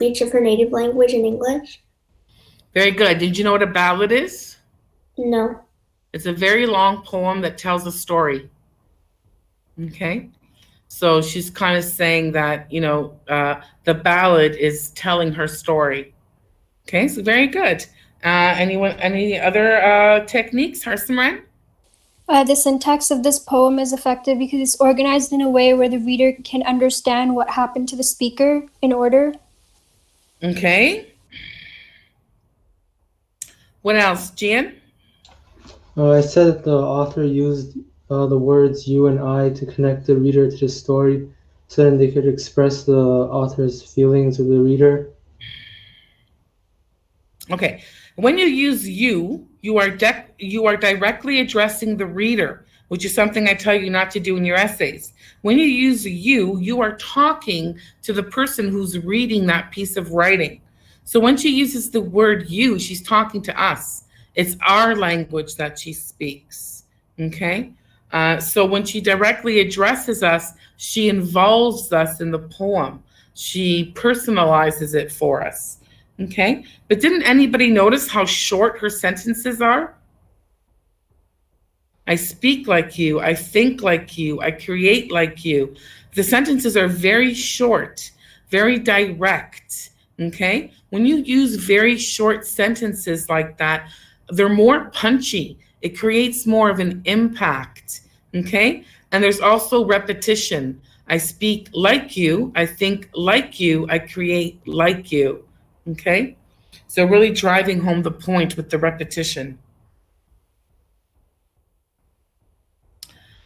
speech of her native language in English. Very good. Did you know what a ballad is? No. It's a very long poem that tells a story. Okay. So she's kind of saying that, the ballad is telling her story. Okay, so very good. Any other techniques, Harsimran? The syntax of this poem is effective because it's organized in a way where the reader can understand what happened to the speaker in order. Okay. What else, Gian? I said that the author used the words you and I to connect the reader to the story so then they could express the author's feelings with the reader. Okay. When you use you are directly addressing the reader, which is something I tell you not to do in your essays. When you use you are talking to the person who's reading that piece of writing. So when she uses the word you, she's talking to us. It's our language that she speaks. Okay? So when she directly addresses us, she involves us in the poem. She personalizes it for us. Okay? But didn't anybody notice how short her sentences are? I speak like you. I think like you. I create like you. The sentences are very short, very direct. Okay? When you use very short sentences like that, they're more punchy. It creates more of an impact. Okay? And there's also repetition. I speak like you. I think like you. I create like you. Okay? So really driving home the point with the repetition.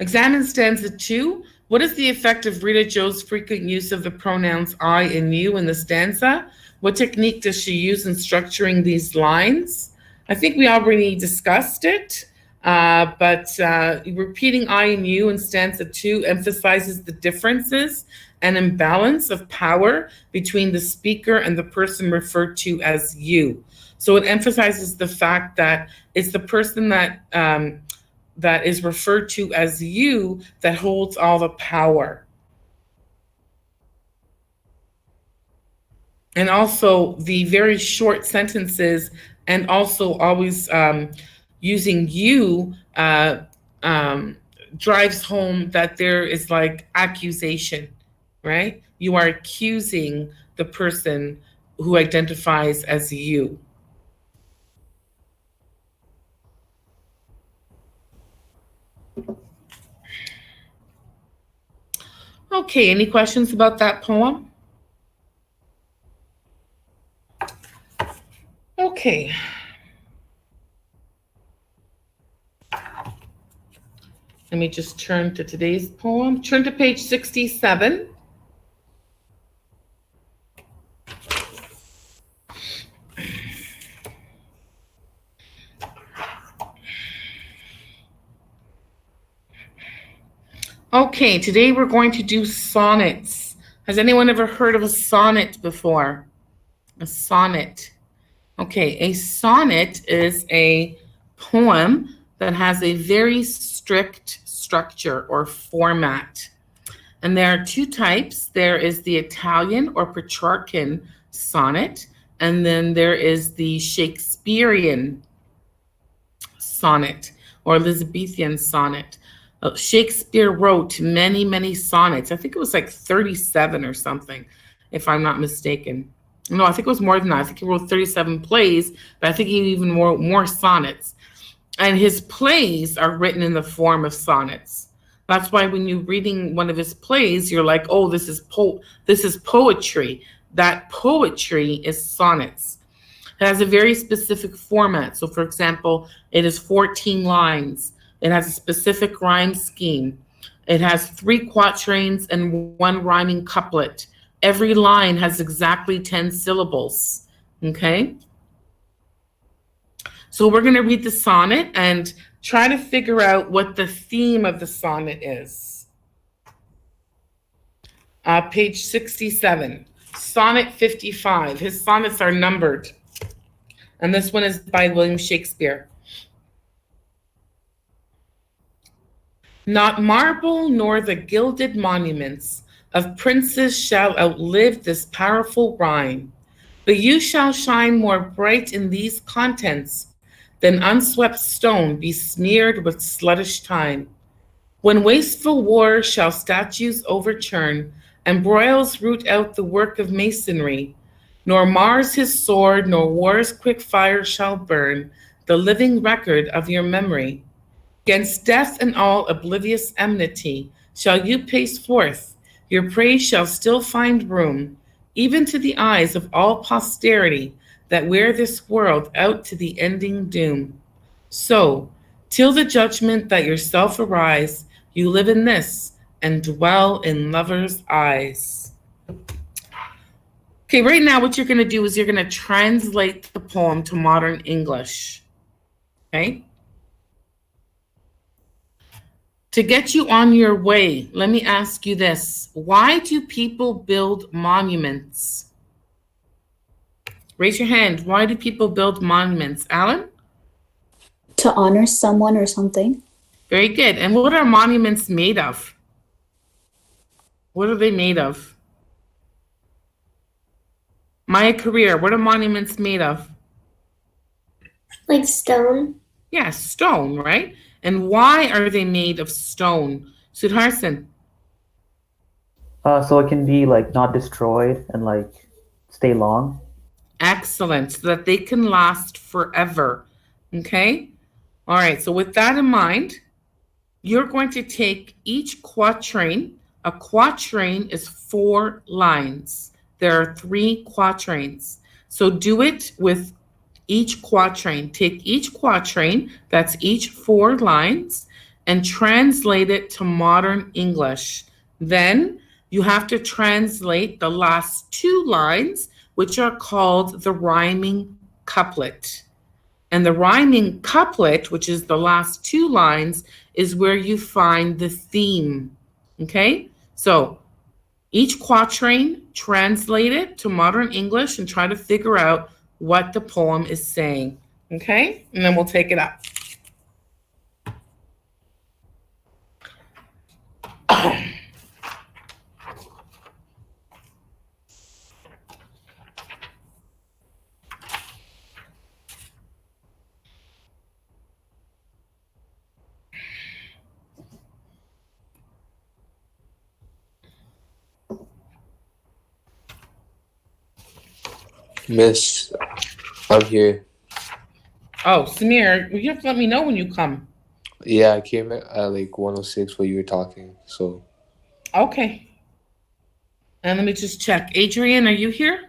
Examine stanza 2. What is the effect of Rita Joe's frequent use of the pronouns I and you in the stanza? What technique does she use in structuring these lines? I think we already discussed it, but repeating I and you in stanza 2 emphasizes the differences and imbalance of power between the speaker and the person referred to as you. So it emphasizes the fact that it's the person that is referred to as you that holds all the power. And also the very short sentences, and also always using you drives home that there is like accusation, right? You are accusing the person who identifies as you. Okay, any questions about that poem? Okay. Let me just turn to today's poem. Turn to page 67. Okay, today we're going to do sonnets. Has anyone ever heard of a sonnet before? A sonnet. Okay, a sonnet is a poem that has a very strict structure or format. And there are two types. There is the Italian or Petrarchan sonnet, and then there is the Shakespearean sonnet or Elizabethan sonnet. Shakespeare wrote many, many sonnets. I think it was like 37 or something, if I'm not mistaken. No, I think it was more than that. I think he wrote 37 plays, but I think he even wrote more sonnets. And his plays are written in the form of sonnets. That's why when you're reading one of his plays, you're like, oh, this is poetry. That poetry is sonnets. It has a very specific format. So for example, it is 14 lines. It has a specific rhyme scheme. It has 3 quatrains and 1 rhyming couplet. Every line has exactly 10 syllables, okay? So we're gonna read the sonnet and try to figure out what the theme of the sonnet is. Page 67, Sonnet 55. His sonnets are numbered. And this one is by William Shakespeare. Not marble nor the gilded monuments of princes shall outlive this powerful rhyme. But you shall shine more bright in these contents than unswept stone besmeared with sluttish time. When wasteful war shall statues overturn, and broils root out the work of masonry, nor Mars his sword, nor war's quick fire shall burn the living record of your memory. 'Gainst death and all oblivious enmity shall you pace forth, your praise shall still find room, even to the eyes of all posterity that wear this world out to the ending doom. So, till the judgment that yourself arise, you live in this and dwell in lovers' eyes. Okay, right now what you're going to do is you're going to translate the poem to modern English. Okay? To get you on your way, let me ask you this. Why do people build monuments? Raise your hand. Why do people build monuments? Alan? To honor someone or something. Very good. And what are monuments made of? What are they made of? Maya Career, what are monuments made of? Like stone. Yeah, stone, right? And why are they made of stone? Sudharsan? So it can be like not destroyed and like stay long. Excellent, so that they can last forever. Okay? All right, so with that in mind, you're going to take each quatrain. A quatrain is 4 lines. There are 3 quatrains. So do it with each quatrain. Take each quatrain, that's each 4 lines, and translate it to modern English. Then you have to translate the last 2 lines, which are called the rhyming couplet. And the rhyming couplet, which is the last 2 lines, is where you find the theme. Okay? So each quatrain, translate it to modern English and try to figure out what the poem is saying. Okay? And then we'll take it up. Miss, I'm here. Oh, Samir, you have to let me know when you come. Yeah, I came at like 106 while you were talking. So Okay. And let me just check. Adrian, are you here?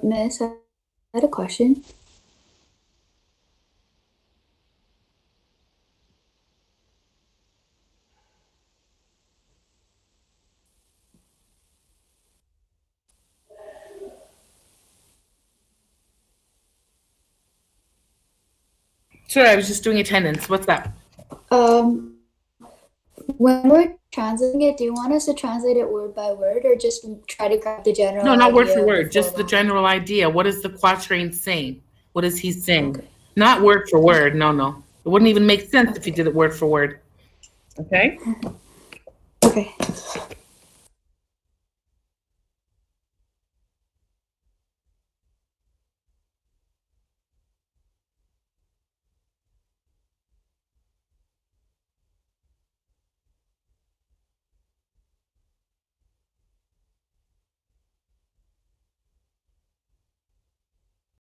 Miss, I had a question. Sure, I was just doing attendance. What's up? When we're translating it, do you want us to translate it word by word or just try to grab the general No, not word idea for of word, just the format? general idea. What is the quatrain saying? What is he saying? Okay. Not word for word. No, no. It wouldn't even make sense if you did it word for word. Okay? Okay.